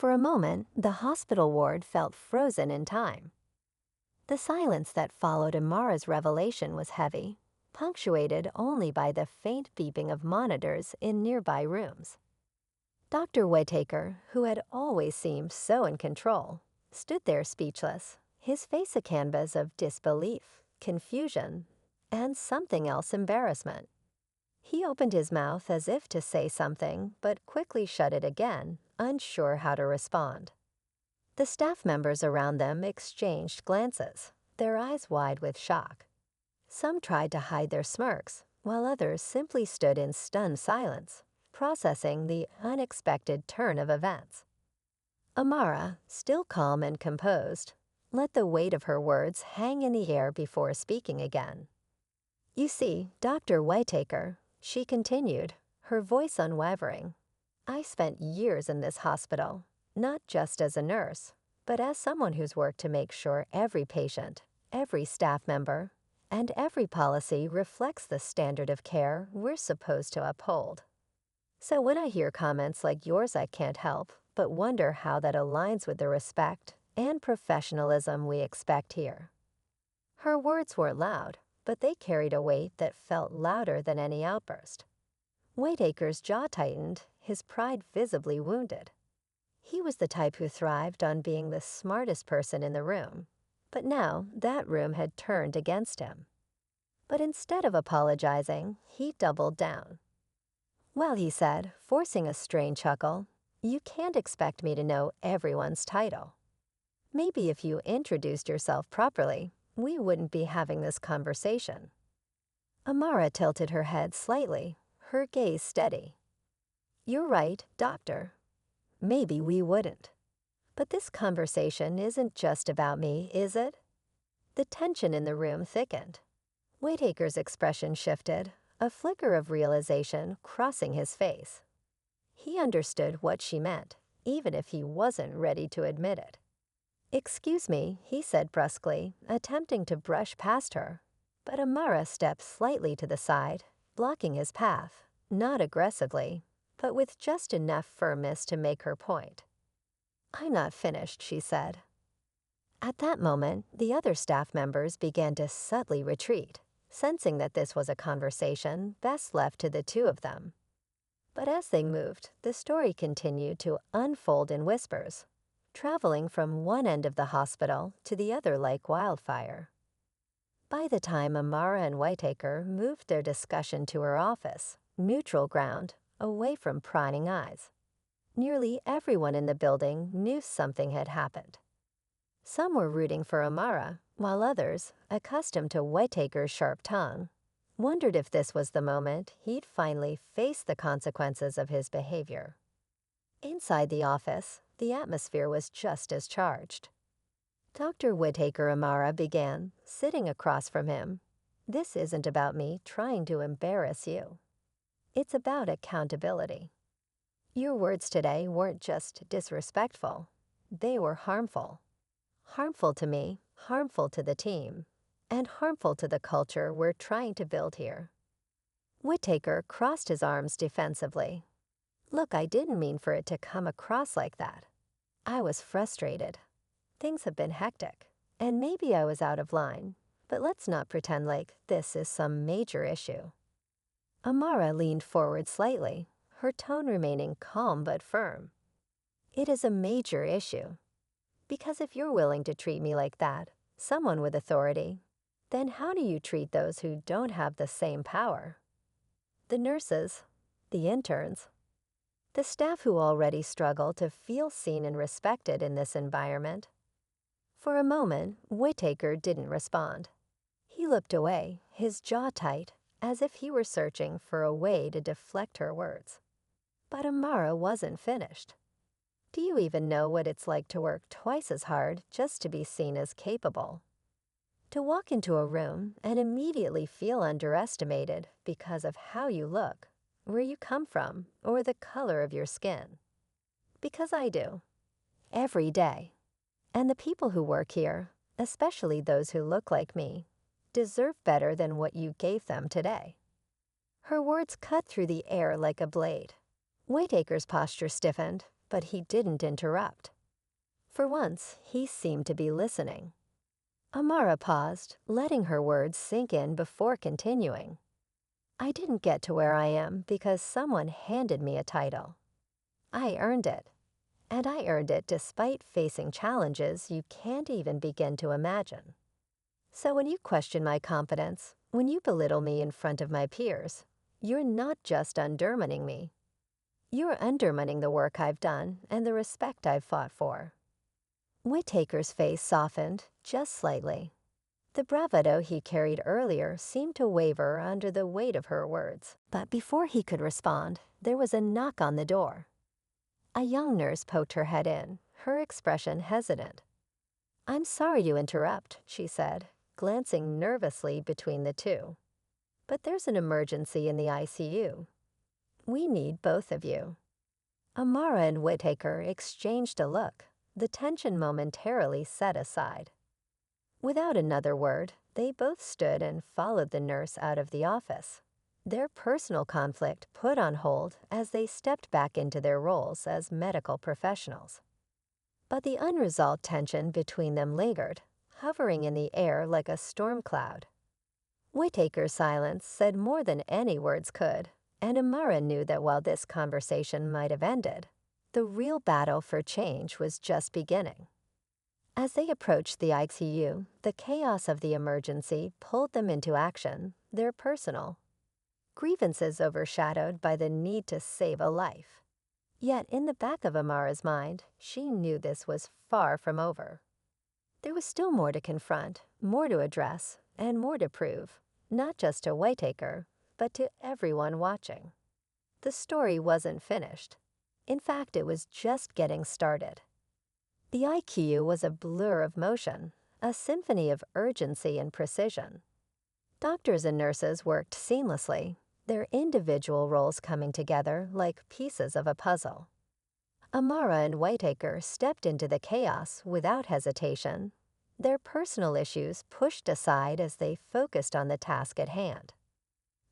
For a moment, the hospital ward felt frozen in time. The silence that followed Amara's revelation was heavy, punctuated only by the faint beeping of monitors in nearby rooms. Dr. Whittaker, who had always seemed so in control, stood there speechless, his face a canvas of disbelief, confusion, and something else, embarrassment. He opened his mouth as if to say something, but quickly shut it again, unsure how to respond. The staff members around them exchanged glances, their eyes wide with shock. Some tried to hide their smirks, while others simply stood in stunned silence, processing the unexpected turn of events. Amara, still calm and composed, let the weight of her words hang in the air before speaking again. "You see, Dr. Whittaker," she continued, her voice unwavering, "I spent years in this hospital, not just as a nurse, but as someone who's worked to make sure every patient, every staff member, and every policy reflects the standard of care we're supposed to uphold. So when I hear comments like yours, I can't help but wonder how that aligns with the respect and professionalism we expect here." Her words weren't loud, but they carried a weight that felt louder than any outburst. Whittaker's jaw tightened, his pride visibly wounded. He was the type who thrived on being the smartest person in the room, but now that room had turned against him. But instead of apologizing, he doubled down. "Well," he said, forcing a strained chuckle, "you can't expect me to know everyone's title. Maybe if you introduced yourself properly, we wouldn't be having this conversation." Amara tilted her head slightly, her gaze steady. "You're right, doctor. Maybe we wouldn't. But this conversation isn't just about me, is it?" The tension in the room thickened. Whittaker's expression shifted, a flicker of realization crossing his face. He understood what she meant, even if he wasn't ready to admit it. "Excuse me," he said brusquely, attempting to brush past her, but Amara stepped slightly to the side, blocking his path, not aggressively, but with just enough firmness to make her point. "I'm not finished," she said. At that moment, the other staff members began to subtly retreat, sensing that this was a conversation best left to the two of them. But as they moved, the story continued to unfold in whispers, traveling from one end of the hospital to the other like wildfire. By the time Amara and Whittaker moved their discussion to her office, neutral ground, away from prying eyes, nearly everyone in the building knew something had happened. Some were rooting for Amara, while others, accustomed to Whittaker's sharp tongue, wondered if this was the moment he'd finally face the consequences of his behavior. Inside the office, the atmosphere was just as charged. Dr. Whittaker Amara began, sitting across from him. "This isn't about me trying to embarrass you. It's about accountability. Your words today weren't just disrespectful. They were harmful. Harmful to me, harmful to the team, and harmful to the culture we're trying to build here." Whittaker crossed his arms defensively. "Look, I didn't mean for it to come across like that. I was frustrated. Things have been hectic, and maybe I was out of line, but let's not pretend like this is some major issue." Amara leaned forward slightly, her tone remaining calm but firm. "It is a major issue. Because if you're willing to treat me like that, someone with authority, then how do you treat those who don't have the same power? The nurses, the interns, the staff who already struggle to feel seen and respected in this environment." For a moment, Whittaker didn't respond. He looked away, his jaw tight, as if he were searching for a way to deflect her words. But Amara wasn't finished. "Do you even know what it's like to work twice as hard just to be seen as capable? To walk into a room and immediately feel underestimated because of how you look, where you come from, or the color of your skin? Because I do. Every day. And the people who work here, especially those who look like me, deserve better than what you gave them today." Her words cut through the air like a blade. Whittaker's posture stiffened, but he didn't interrupt. For once, he seemed to be listening. Amara paused, letting her words sink in before continuing. I didn't get to where I am because someone handed me a title. I earned it. And I earned it despite facing challenges you can't even begin to imagine. So when you question my competence, when you belittle me in front of my peers, you're not just undermining me. You're undermining the work I've done and the respect I've fought for. Whittaker's face softened, just slightly. The bravado he carried earlier seemed to waver under the weight of her words. But before he could respond, there was a knock on the door. A young nurse poked her head in, her expression hesitant. "I'm sorry to interrupt," she said, glancing nervously between the two. "But there's an emergency in the ICU. We need both of you." Amara and Whittaker exchanged a look, the tension momentarily set aside. Without another word, they both stood and followed the nurse out of the office, their personal conflict put on hold as they stepped back into their roles as medical professionals. But the unresolved tension between them lingered, hovering in the air like a storm cloud. Whittaker's silence said more than any words could, and Amara knew that while this conversation might have ended, the real battle for change was just beginning. As they approached the ICU, the chaos of the emergency pulled them into action, their personal grievances overshadowed by the need to save a life. Yet in the back of Amara's mind, she knew this was far from over. There was still more to confront, more to address, and more to prove, not just to Whittaker, but to everyone watching. The story wasn't finished. In fact, it was just getting started. The ICU was a blur of motion, a symphony of urgency and precision. Doctors and nurses worked seamlessly, their individual roles coming together like pieces of a puzzle. Amara and Whittaker stepped into the chaos without hesitation, their personal issues pushed aside as they focused on the task at hand.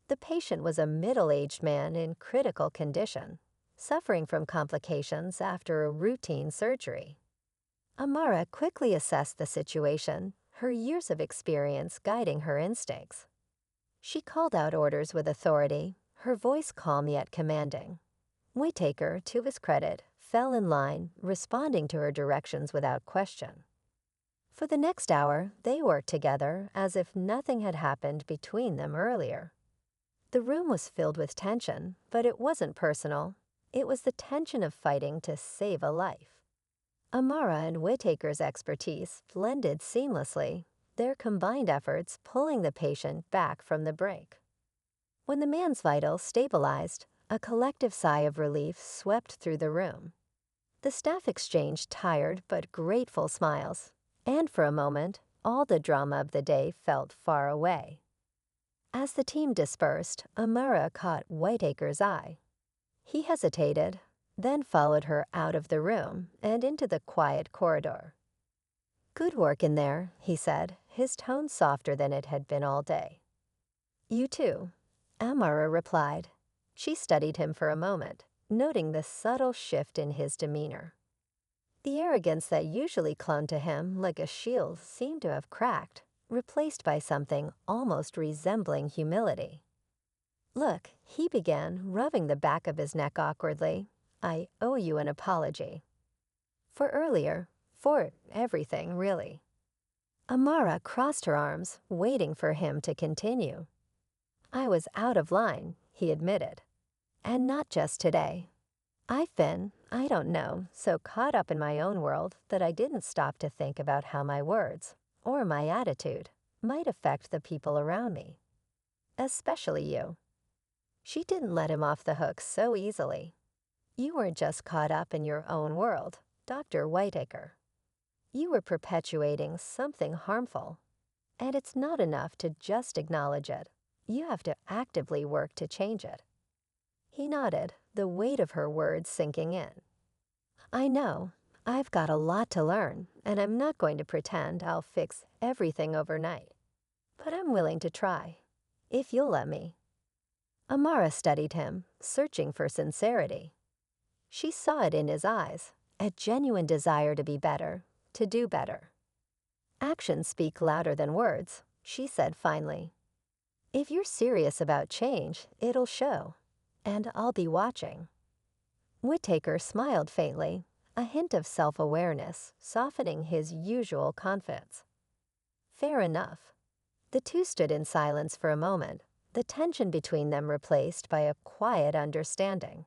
The patient was a middle-aged man in critical condition, suffering from complications after a routine surgery. Amara quickly assessed the situation, her years of experience guiding her instincts. She called out orders with authority, her voice calm yet commanding. Whittaker, to his credit, fell in line, responding to her directions without question. For the next hour, they worked together as if nothing had happened between them earlier. The room was filled with tension, but it wasn't personal. It was the tension of fighting to save a life. Amara and Whittaker's expertise blended seamlessly, their combined efforts pulling the patient back from the brink. When the man's vitals stabilized, a collective sigh of relief swept through the room. The staff exchanged tired but grateful smiles, and for a moment, all the drama of the day felt far away. As the team dispersed, Amara caught Whittaker's eye. He hesitated, then followed her out of the room and into the quiet corridor. "Good work in there," he said, his tone softer than it had been all day. "You too," Amara replied. She studied him for a moment, noting the subtle shift in his demeanor. The arrogance that usually clung to him like a shield seemed to have cracked, replaced by something almost resembling humility. "Look," he began, rubbing the back of his neck awkwardly, "I owe you an apology. For earlier, for everything, really." Amara crossed her arms, waiting for him to continue. "I was out of line," he admitted. "And not just today. I've been, I don't know, so caught up in my own world that I didn't stop to think about how my words, or my attitude, might affect the people around me. Especially you." She didn't let him off the hook so easily. "You weren't just caught up in your own world, Dr. Whittaker. You were perpetuating something harmful. And it's not enough to just acknowledge it. You have to actively work to change it." He nodded, the weight of her words sinking in. "I know. I've got a lot to learn, and I'm not going to pretend I'll fix everything overnight. But I'm willing to try, if you'll let me." Amara studied him, searching for sincerity. She saw it in his eyes, a genuine desire to be better, to do better. "Actions speak louder than words," she said finally. "If you're serious about change, it'll show. And I'll be watching." Whittaker smiled faintly, a hint of self-awareness softening his usual confidence. Fair enough. The two stood in silence for a moment, the tension between them replaced by a quiet understanding.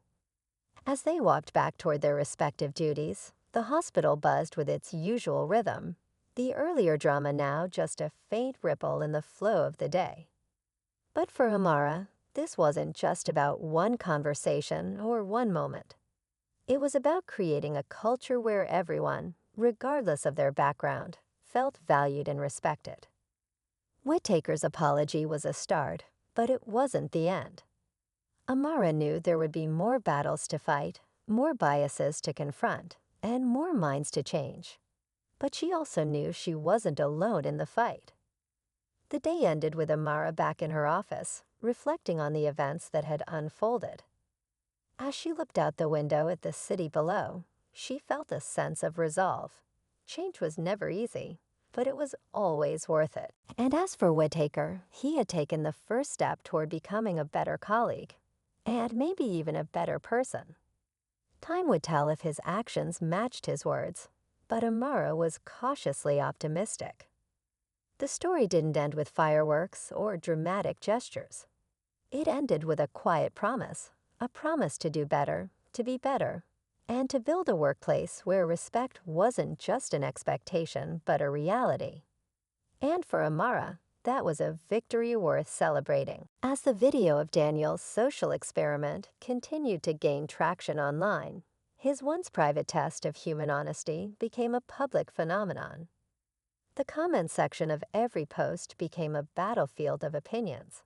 As they walked back toward their respective duties, the hospital buzzed with its usual rhythm, the earlier drama now just a faint ripple in the flow of the day. But for Hamara, this wasn't just about one conversation or one moment. It was about creating a culture where everyone, regardless of their background, felt valued and respected. Whittaker's apology was a start, but it wasn't the end. Amara knew there would be more battles to fight, more biases to confront, and more minds to change. But she also knew she wasn't alone in the fight. The day ended with Amara back in her office, reflecting on the events that had unfolded. As she looked out the window at the city below, she felt a sense of resolve. Change was never easy, but it was always worth it. And as for Whittaker, he had taken the first step toward becoming a better colleague, and maybe even a better person. Time would tell if his actions matched his words, but Amara was cautiously optimistic. The story didn't end with fireworks or dramatic gestures. It ended with a quiet promise, a promise to do better, to be better, and to build a workplace where respect wasn't just an expectation but a reality. And for Amara, that was a victory worth celebrating. As the video of Daniel's social experiment continued to gain traction online, his once private test of human honesty became a public phenomenon. The comment section of every post became a battlefield of opinions.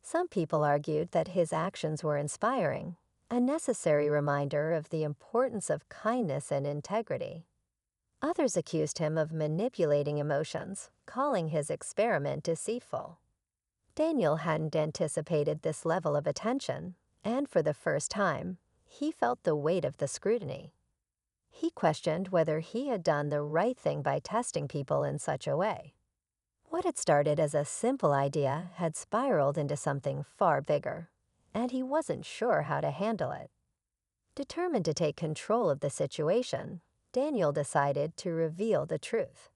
Some people argued that his actions were inspiring, a necessary reminder of the importance of kindness and integrity. Others accused him of manipulating emotions, calling his experiment deceitful. Daniel hadn't anticipated this level of attention, and for the first time, he felt the weight of the scrutiny. He questioned whether he had done the right thing by testing people in such a way. What had started as a simple idea had spiraled into something far bigger, and he wasn't sure how to handle it. Determined to take control of the situation, Daniel decided to reveal the truth.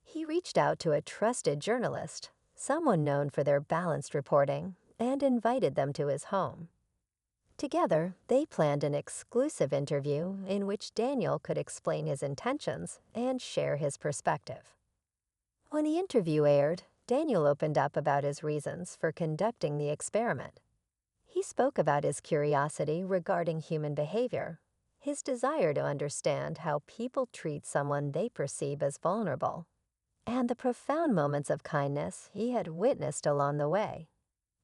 He reached out to a trusted journalist, someone known for their balanced reporting, and invited them to his home. Together, they planned an exclusive interview in which Daniel could explain his intentions and share his perspective. When the interview aired, Daniel opened up about his reasons for conducting the experiment. He spoke about his curiosity regarding human behavior, his desire to understand how people treat someone they perceive as vulnerable, and the profound moments of kindness he had witnessed along the way.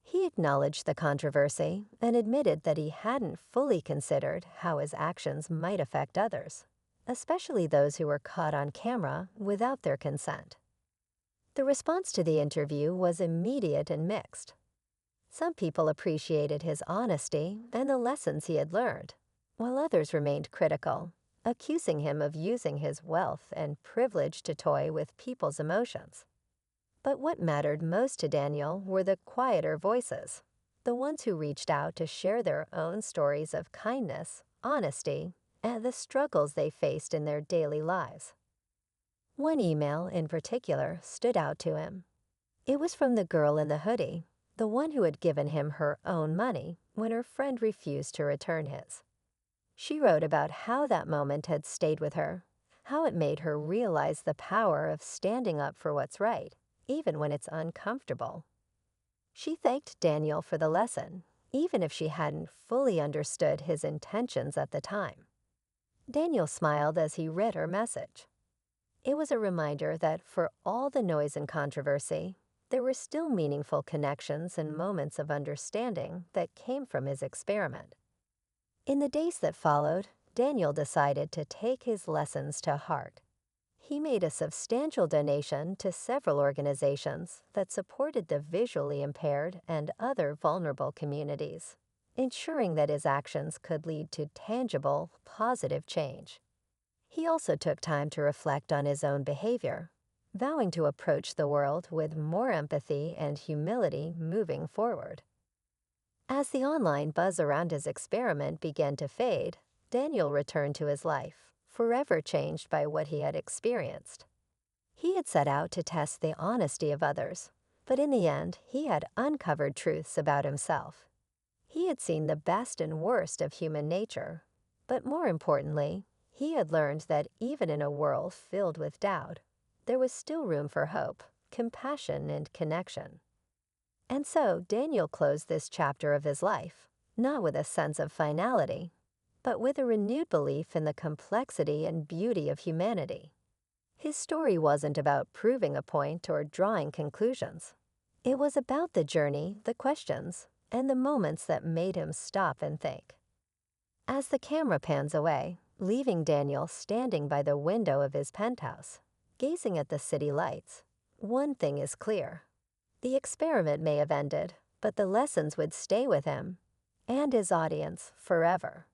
He acknowledged the controversy and admitted that he hadn't fully considered how his actions might affect others, especially those who were caught on camera without their consent. The response to the interview was immediate and mixed. Some people appreciated his honesty and the lessons he had learned, while others remained critical, accusing him of using his wealth and privilege to toy with people's emotions. But what mattered most to Daniel were the quieter voices, the ones who reached out to share their own stories of kindness, honesty, and the struggles they faced in their daily lives. One email in particular stood out to him. It was from the girl in the hoodie, the one who had given him her own money when her friend refused to return his. She wrote about how that moment had stayed with her, how it made her realize the power of standing up for what's right, even when it's uncomfortable. She thanked Daniel for the lesson, even if she hadn't fully understood his intentions at the time. Daniel smiled as he read her message. It was a reminder that for all the noise and controversy, there were still meaningful connections and moments of understanding that came from his experiment. In the days that followed, Daniel decided to take his lessons to heart. He made a substantial donation to several organizations that supported the visually impaired and other vulnerable communities, ensuring that his actions could lead to tangible, positive change. He also took time to reflect on his own behavior, vowing to approach the world with more empathy and humility moving forward. As the online buzz around his experiment began to fade, Daniel returned to his life, forever changed by what he had experienced. He had set out to test the honesty of others, but in the end, he had uncovered truths about himself. He had seen the best and worst of human nature, but more importantly, he had learned that even in a world filled with doubt, there was still room for hope, compassion, and connection. And so Daniel closed this chapter of his life, not with a sense of finality, but with a renewed belief in the complexity and beauty of humanity. His story wasn't about proving a point or drawing conclusions. It was about the journey, the questions, and the moments that made him stop and think. As the camera pans away, leaving Daniel standing by the window of his penthouse, gazing at the city lights, one thing is clear. The experiment may have ended, but the lessons would stay with him and his audience forever.